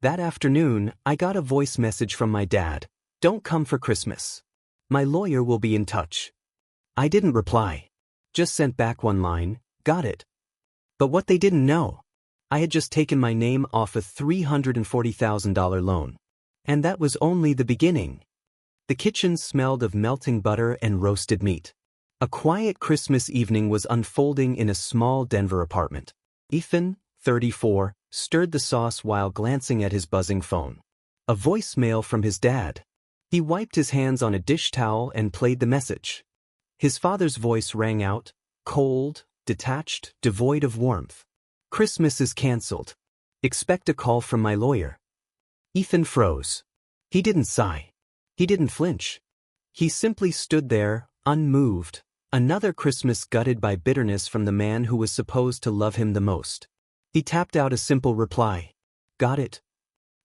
That afternoon, I got a voice message from my dad. Don't come for Christmas. My lawyer will be in touch. I didn't reply. Just sent back one line, got it. But what they didn't know, I had just taken my name off a $340,000 loan. And that was only the beginning. The kitchen smelled of melting butter and roasted meat. A quiet Christmas evening was unfolding in a small Denver apartment. Ethan, 34, stirred the sauce while glancing at his buzzing phone. A voicemail from his dad. He wiped his hands on a dish towel and played the message. His father's voice rang out, cold, detached, devoid of warmth. Christmas is canceled. Expect a call from my lawyer. Ethan froze. He didn't sigh. He didn't flinch. He simply stood there, unmoved, another Christmas gutted by bitterness from the man who was supposed to love him the most. He tapped out a simple reply. Got it.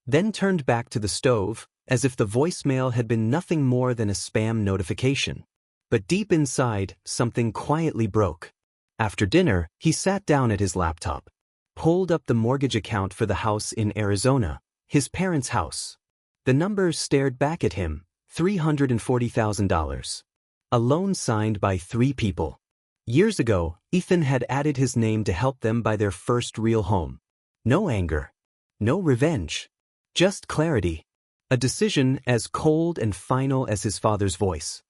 Then turned back to the stove, as if the voicemail had been nothing more than a spam notification. But deep inside, something quietly broke. After dinner, he sat down at his laptop, pulled up the mortgage account for the house in Arizona, his parents' house. The numbers stared back at him, $340,000. A loan signed by 3 people. Years ago, Ethan had added his name to help them buy their first real home. No anger. No revenge. Just clarity. A decision as cold and final as his father's voice.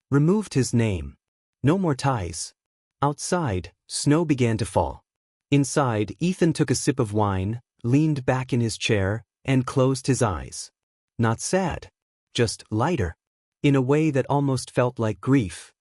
Removed his name. No more ties. Outside, snow began to fall. Inside, Ethan took a sip of wine, leaned back in his chair, and closed his eyes. Not sad. Just lighter. In a way that almost felt like grief.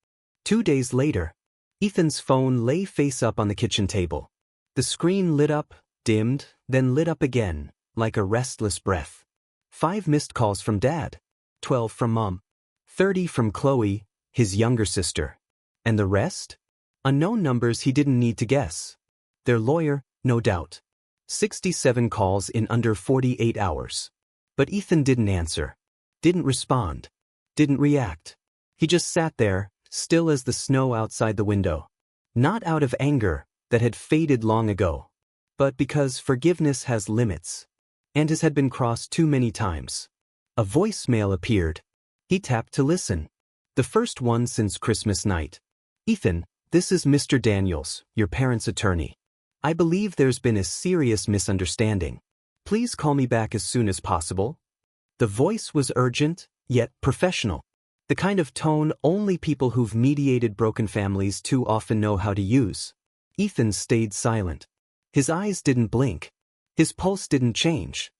2 days later, Ethan's phone lay face up on the kitchen table. The screen lit up, dimmed, then lit up again, like a restless breath. 5 missed calls from Dad. 12 from Mom. 30 from Chloe, his younger sister. And the rest? Unknown numbers he didn't need to guess. Their lawyer, no doubt. 67 calls in under 48 hours. But Ethan didn't answer. Didn't respond. Didn't react. He just sat there, still as the snow outside the window. Not out of anger, that had faded long ago. But because forgiveness has limits. And his had been crossed too many times. A voicemail appeared. He tapped to listen. The first one since Christmas night. Ethan, this is Mr. Daniels, your parents' attorney. I believe there's been a serious misunderstanding. Please call me back as soon as possible. The voice was urgent, yet professional. The kind of tone only people who've mediated broken families too often know how to use. Ethan stayed silent. His eyes didn't blink. His pulse didn't change.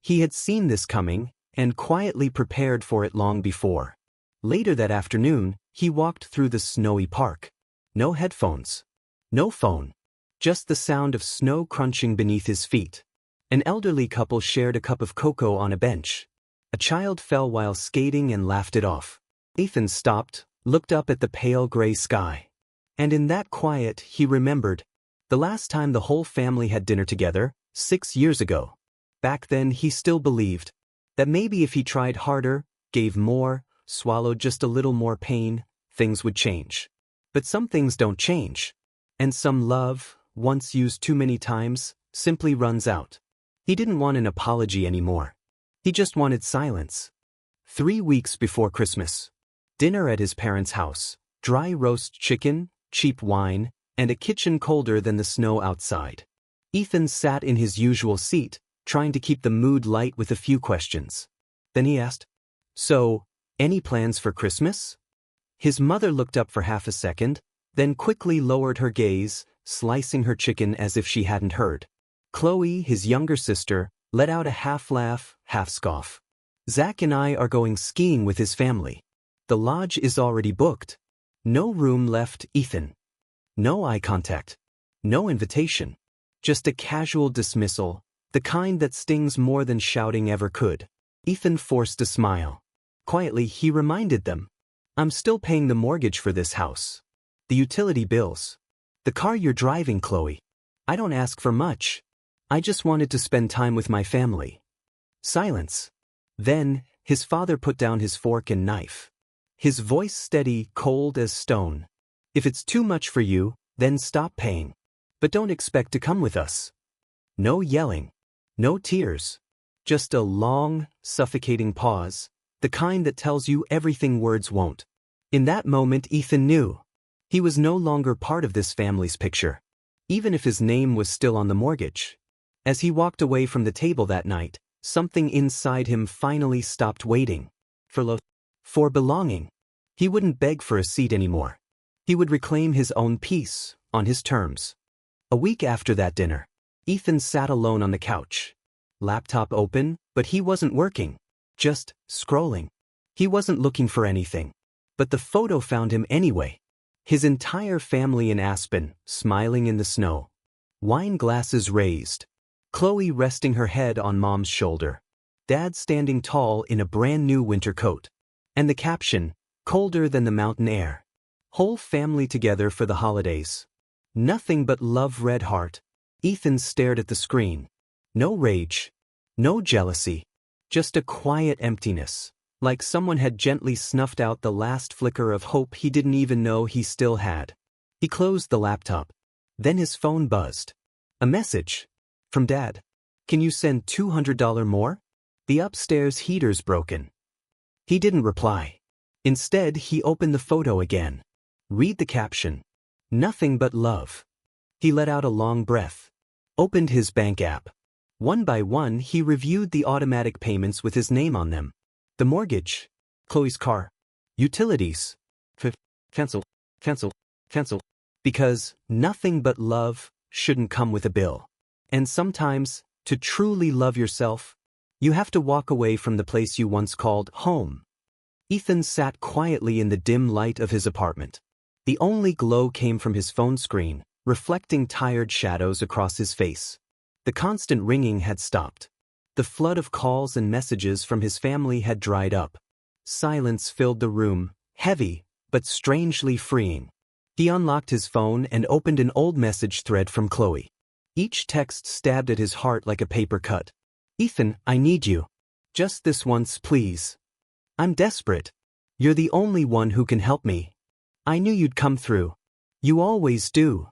He had seen this coming, and quietly prepared for it long before. Later that afternoon, he walked through the snowy park. No headphones. No phone. Just the sound of snow crunching beneath his feet. An elderly couple shared a cup of cocoa on a bench. A child fell while skating and laughed it off. Ethan stopped, looked up at the pale gray sky. And in that quiet, he remembered. The last time the whole family had dinner together, 6 years ago. Back then he still believed that maybe if he tried harder, gave more, swallowed just a little more pain, things would change. But some things don't change. And some love, once used too many times, simply runs out. He didn't want an apology anymore. He just wanted silence. 3 weeks before Christmas. Dinner at his parents' house. Dry roast chicken, cheap wine, and a kitchen colder than the snow outside. Ethan sat in his usual seat, trying to keep the mood light with a few questions. Then he asked, "So, any plans for Christmas?" His mother looked up for half a second, then quickly lowered her gaze, slicing her chicken as if she hadn't heard. Chloe, his younger sister, let out a half-laugh, half-scoff. "Zach and I are going skiing with his family. The lodge is already booked. No room left, Ethan." No eye contact. No invitation. Just a casual dismissal, the kind that stings more than shouting ever could. Ethan forced a smile. Quietly, he reminded them, "I'm still paying the mortgage for this house. The utility bills. The car you're driving, Chloe. I don't ask for much. I just wanted to spend time with my family." Silence. Then, his father put down his fork and knife. His voice steady, cold as stone. "If it's too much for you, then stop paying. But don't expect to come with us." No yelling. No tears. Just a long, suffocating pause, the kind that tells you everything words won't. In that moment Ethan knew. He was no longer part of this family's picture, even if his name was still on the mortgage. As he walked away from the table that night, something inside him finally stopped waiting for belonging. He wouldn't beg for a seat anymore. He would reclaim his own peace, on his terms. A week after that dinner, Ethan sat alone on the couch. Laptop open, but he wasn't working. Just scrolling. He wasn't looking for anything. But the photo found him anyway. His entire family in Aspen, smiling in the snow. Wine glasses raised. Chloe resting her head on Mom's shoulder. Dad standing tall in a brand new winter coat. And the caption, colder than the mountain air. Whole family together for the holidays. Nothing but love, red heart. Ethan stared at the screen. No rage. No jealousy. Just a quiet emptiness. Like someone had gently snuffed out the last flicker of hope he didn't even know he still had. He closed the laptop. Then his phone buzzed. A message. From Dad. Can you send $200 more? The upstairs heater's broken. He didn't reply. Instead, he opened the photo again. Read the caption. Nothing but love. He let out a long breath. Opened his bank app. One by one, he reviewed the automatic payments with his name on them. The mortgage. Chloe's car. Utilities. Cancel. Because nothing but love shouldn't come with a bill. And sometimes, to truly love yourself, you have to walk away from the place you once called home. Ethan sat quietly in the dim light of his apartment. The only glow came from his phone screen, reflecting tired shadows across his face. The constant ringing had stopped. The flood of calls and messages from his family had dried up. Silence filled the room, heavy, but strangely freeing. He unlocked his phone and opened an old message thread from Chloe. Each text stabbed at his heart like a paper cut. Ethan, I need you. Just this once, please. I'm desperate. You're the only one who can help me. I knew you'd come through. You always do.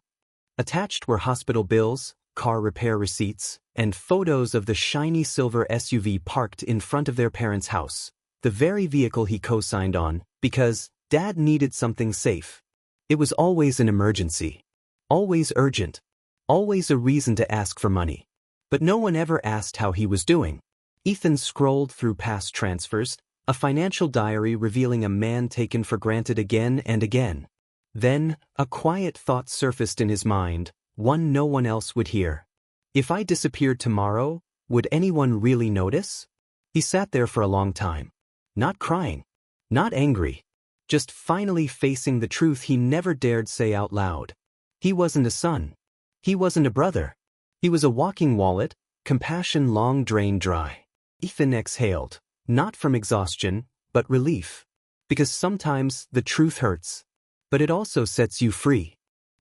Attached were hospital bills, car repair receipts, and photos of the shiny silver SUV parked in front of their parents' house, the very vehicle he co-signed on, because Dad needed something safe. It was always an emergency. Always urgent. Always a reason to ask for money. But no one ever asked how he was doing. Ethan scrolled through past transfers, a financial diary revealing a man taken for granted again and again. Then, a quiet thought surfaced in his mind, one no one else would hear. If I disappeared tomorrow, would anyone really notice? He sat there for a long time. Not crying. Not angry. Just finally facing the truth he never dared say out loud. He wasn't a son. He wasn't a brother. He was a walking wallet, compassion long drained dry. Ethan exhaled, not from exhaustion, but relief. Because sometimes the truth hurts. But it also sets you free.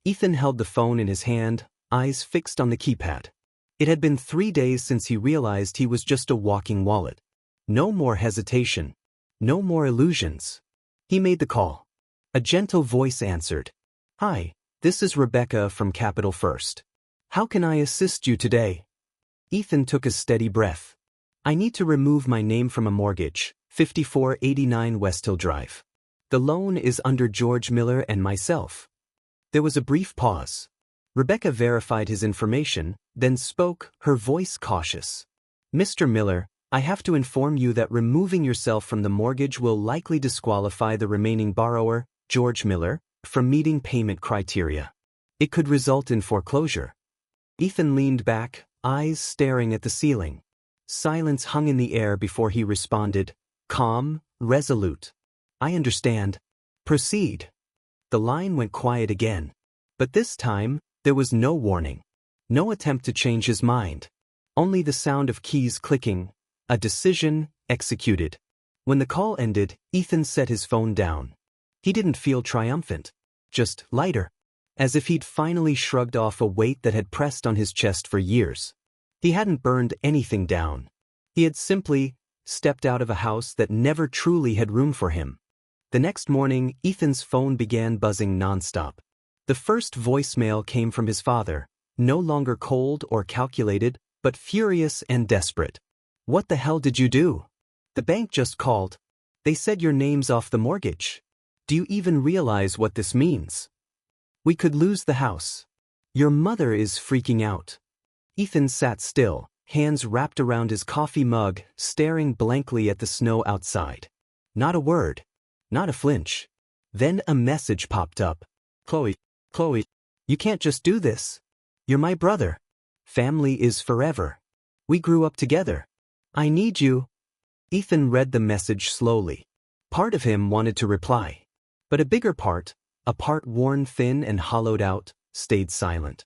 Ethan held the phone in his hand, eyes fixed on the keypad. It had been 3 days since he realized he was just a walking wallet. No more hesitation. No more illusions. He made the call. A gentle voice answered. Hi, this is Rebecca from Capital First. How can I assist you today? Ethan took a steady breath. I need to remove my name from a mortgage, 5489 West Hill Drive. The loan is under George Miller and myself. There was a brief pause. Rebecca verified his information, then spoke, her voice cautious. Mr. Miller, I have to inform you that removing yourself from the mortgage will likely disqualify the remaining borrower, George Miller, from meeting payment criteria. It could result in foreclosure. Ethan leaned back, eyes staring at the ceiling. Silence hung in the air before he responded, calm, resolute. I understand. Proceed. The line went quiet again. But this time, there was no warning. No attempt to change his mind. Only the sound of keys clicking. A decision, executed. When the call ended, Ethan set his phone down. He didn't feel triumphant. Just lighter. As if he'd finally shrugged off a weight that had pressed on his chest for years. He hadn't burned anything down. He had simply stepped out of a house that never truly had room for him. The next morning, Ethan's phone began buzzing nonstop. The first voicemail came from his father, no longer cold or calculated, but furious and desperate. What the hell did you do? The bank just called. They said your name's off the mortgage. Do you even realize what this means? We could lose the house. Your mother is freaking out. Ethan sat still, hands wrapped around his coffee mug, staring blankly at the snow outside. Not a word. Not a flinch. Then a message popped up. Chloe, you can't just do this. You're my brother. Family is forever. We grew up together. I need you. Ethan read the message slowly. Part of him wanted to reply. But a bigger part, a part worn thin and hollowed out, stayed silent.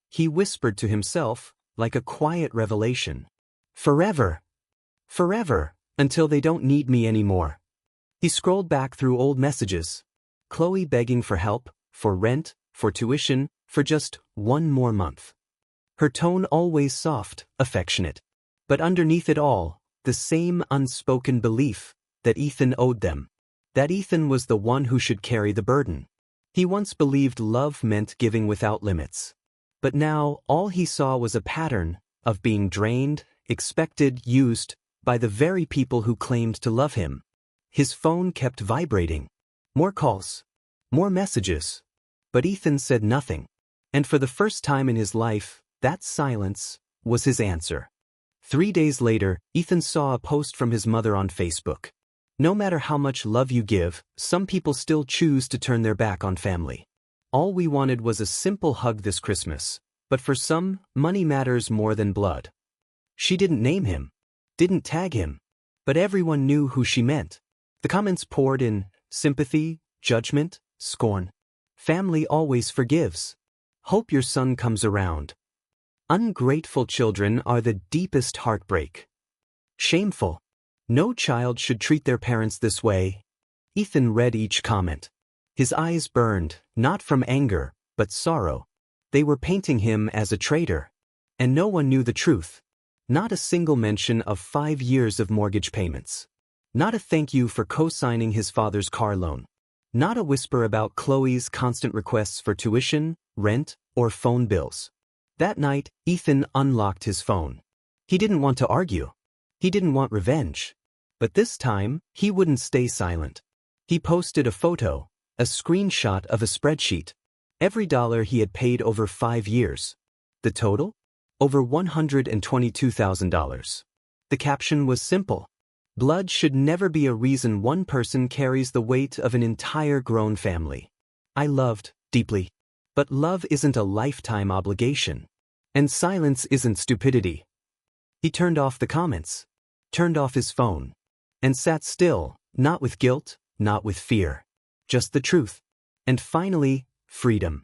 He whispered to himself, like a quiet revelation. Forever. Forever, until they don't need me anymore. He scrolled back through old messages. Chloe begging for help, for rent, for tuition, for just one more month. Her tone always soft, affectionate. But underneath it all, the same unspoken belief that Ethan owed them. That Ethan was the one who should carry the burden. He once believed love meant giving without limits. But now, all he saw was a pattern of being drained, expected, used, by the very people who claimed to love him. His phone kept vibrating. More calls. More messages. But Ethan said nothing. And for the first time in his life, that silence was his answer. 3 days later, Ethan saw a post from his mother on Facebook. No matter how much love you give, some people still choose to turn their back on family. All we wanted was a simple hug this Christmas, but for some, money matters more than blood. She didn't name him, didn't tag him, but everyone knew who she meant. The comments poured in sympathy, judgment, scorn. Family always forgives. Hope your son comes around. Ungrateful children are the deepest heartbreak. Shameful. No child should treat their parents this way. Ethan read each comment. His eyes burned, not from anger, but sorrow. They were painting him as a traitor. And no one knew the truth. Not a single mention of 5 years of mortgage payments. Not a thank you for co-signing his father's car loan. Not a whisper about Chloe's constant requests for tuition, rent, or phone bills. That night, Ethan unlocked his phone. He didn't want to argue. He didn't want revenge. But this time, he wouldn't stay silent. He posted a photo, a screenshot of a spreadsheet. Every dollar he had paid over 5 years. The total? Over $122,000. The caption was simple. Blood should never be a reason one person carries the weight of an entire grown family. I loved, deeply. But love isn't a lifetime obligation. And silence isn't stupidity. He turned off the comments, turned off his phone, and sat still, not with guilt, not with fear. Just the truth. And finally, freedom.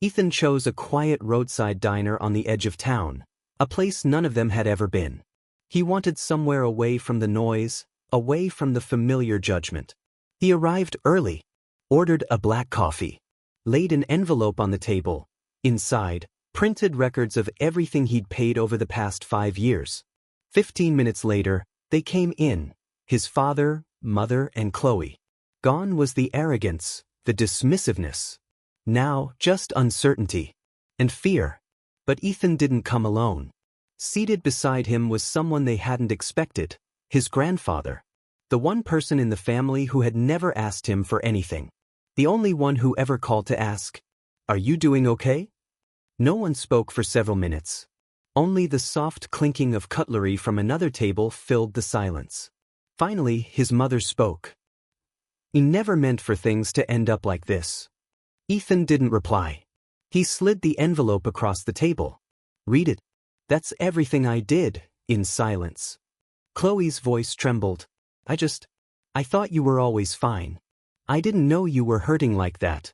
Ethan chose a quiet roadside diner on the edge of town, a place none of them had ever been. He wanted somewhere away from the noise, away from the familiar judgment. He arrived early, ordered a black coffee, laid an envelope on the table. Inside, printed records of everything he'd paid over the past 5 years. 15 minutes later, they came in, his father, mother, and Chloe. Gone was the arrogance, the dismissiveness. Now, just uncertainty. And fear. But Ethan didn't come alone. Seated beside him was someone they hadn't expected, his grandfather. The one person in the family who had never asked him for anything. The only one who ever called to ask, "Are you doing okay?" No one spoke for several minutes. Only the soft clinking of cutlery from another table filled the silence. Finally, his mother spoke. "He never meant for things to end up like this." Ethan didn't reply. He slid the envelope across the table. "Read it. That's everything I did," in silence. Chloe's voice trembled. I thought you were always fine. I didn't know you were hurting like that."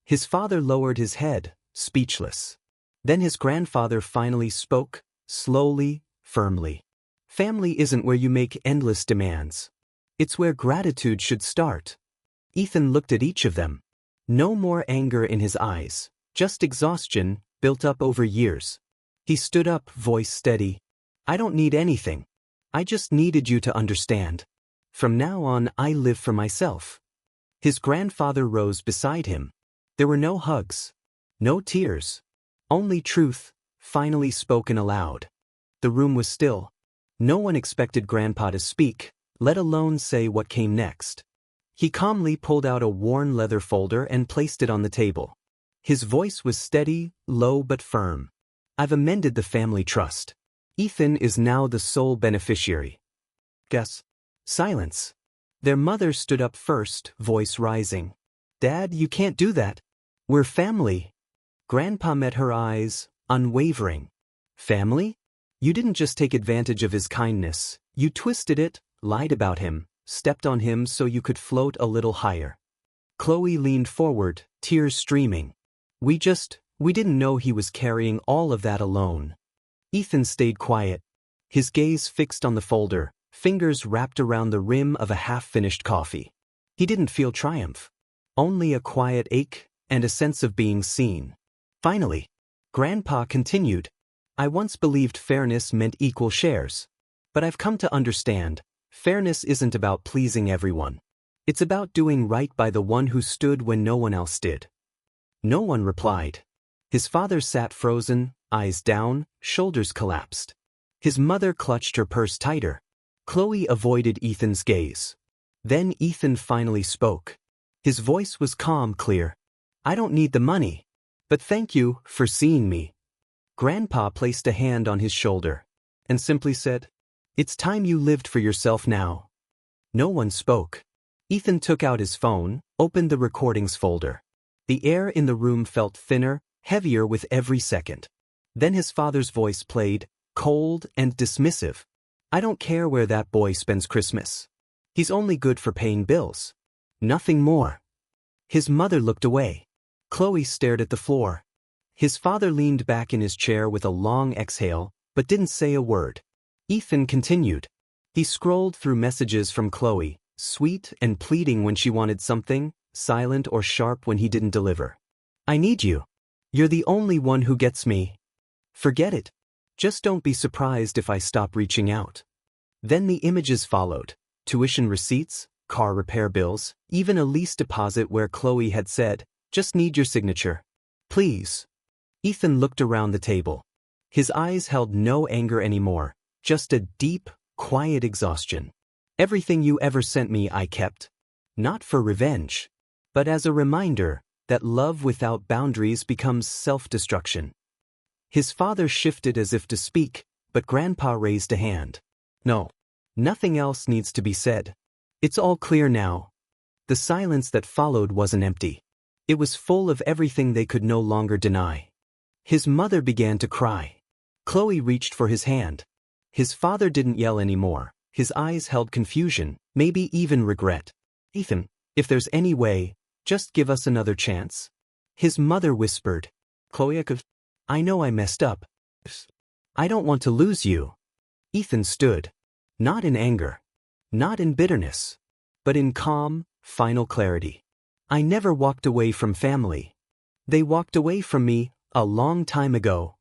His father lowered his head, speechless. Then his grandfather finally spoke, slowly, firmly. "Family isn't where you make endless demands. It's where gratitude should start." Ethan looked at each of them. No more anger in his eyes, just exhaustion built up over years. He stood up, voice steady. "I don't need anything. I just needed you to understand. From now on, I live for myself." His grandfather rose beside him. There were no hugs, no tears, only truth, finally spoken aloud. The room was still. No one expected Grandpa to speak, let alone say what came next. He calmly pulled out a worn leather folder and placed it on the table. His voice was steady, low but firm. I've amended the family trust. Ethan is now the sole beneficiary. Guess. Silence. Their mother stood up first, voice rising. Dad, you can't do that. We're family. Grandpa met her eyes, unwavering. Family? You didn't just take advantage of his kindness, you twisted it, lied about him, stepped on him so you could float a little higher. Chloe leaned forward, tears streaming. We didn't know he was carrying all of that alone. Ethan stayed quiet, his gaze fixed on the folder, fingers wrapped around the rim of a half-finished coffee. He didn't feel triumph, only a quiet ache and a sense of being seen. Finally, Grandpa continued, I once believed fairness meant equal shares. But I've come to understand, fairness isn't about pleasing everyone. It's about doing right by the one who stood when no one else did. No one replied. His father sat frozen, eyes down, shoulders collapsed. His mother clutched her purse tighter. Chloe avoided Ethan's gaze. Then Ethan finally spoke. His voice was calm, clear. I don't need the money. But thank you for seeing me. Grandpa placed a hand on his shoulder and simply said, It's time you lived for yourself now. No one spoke. Ethan took out his phone, opened the recordings folder. The air in the room felt thinner, heavier with every second. Then his father's voice played, cold and dismissive. I don't care where that boy spends Christmas. He's only good for paying bills. Nothing more. His mother looked away. Chloe stared at the floor. His father leaned back in his chair with a long exhale, but didn't say a word. Ethan continued. He scrolled through messages from Chloe, sweet and pleading when she wanted something, silent or sharp when he didn't deliver. I need you. You're the only one who gets me. Forget it. Just don't be surprised if I stop reaching out. Then the images followed. Tuition receipts, car repair bills, even a lease deposit where Chloe had said, just need your signature. Please. Ethan looked around the table. His eyes held no anger anymore, just a deep, quiet exhaustion. Everything you ever sent me I kept. Not for revenge, but as a reminder that love without boundaries becomes self-destruction. His father shifted as if to speak, but Grandpa raised a hand. No. Nothing else needs to be said. It's all clear now. The silence that followed wasn't empty. It was full of everything they could no longer deny. His mother began to cry. Chloe reached for his hand. His father didn't yell anymore. His eyes held confusion, maybe even regret. Ethan, if there's any way, just give us another chance. His mother whispered. Chloe, I know I messed up. I don't want to lose you. Ethan stood. Not in anger. Not in bitterness. But in calm, final clarity. I never walked away from family. They walked away from me a long time ago.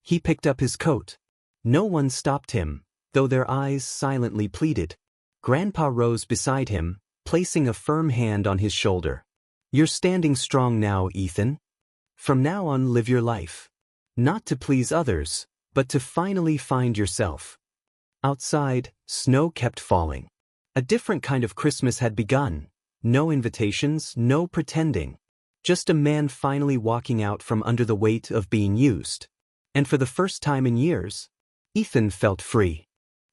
He picked up his coat. No one stopped him, though their eyes silently pleaded. Grandpa rose beside him, placing a firm hand on his shoulder. You're standing strong now, Ethan. From now on, live your life. Not to please others, but to finally find yourself. Outside, snow kept falling. A different kind of Christmas had begun. No invitations, no pretending. Just a man finally walking out from under the weight of being used. And for the first time in years, Ethan felt free.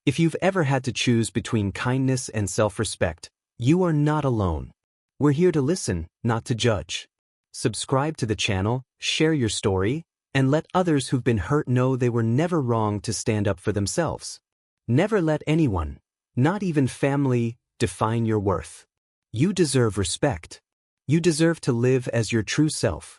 If you've ever had to choose between kindness and self-respect, you are not alone. We're here to listen, not to judge. Subscribe to the channel, share your story, and let others who've been hurt know they were never wrong to stand up for themselves. Never let anyone, not even family, define your worth. You deserve respect. You deserve to live as your true self.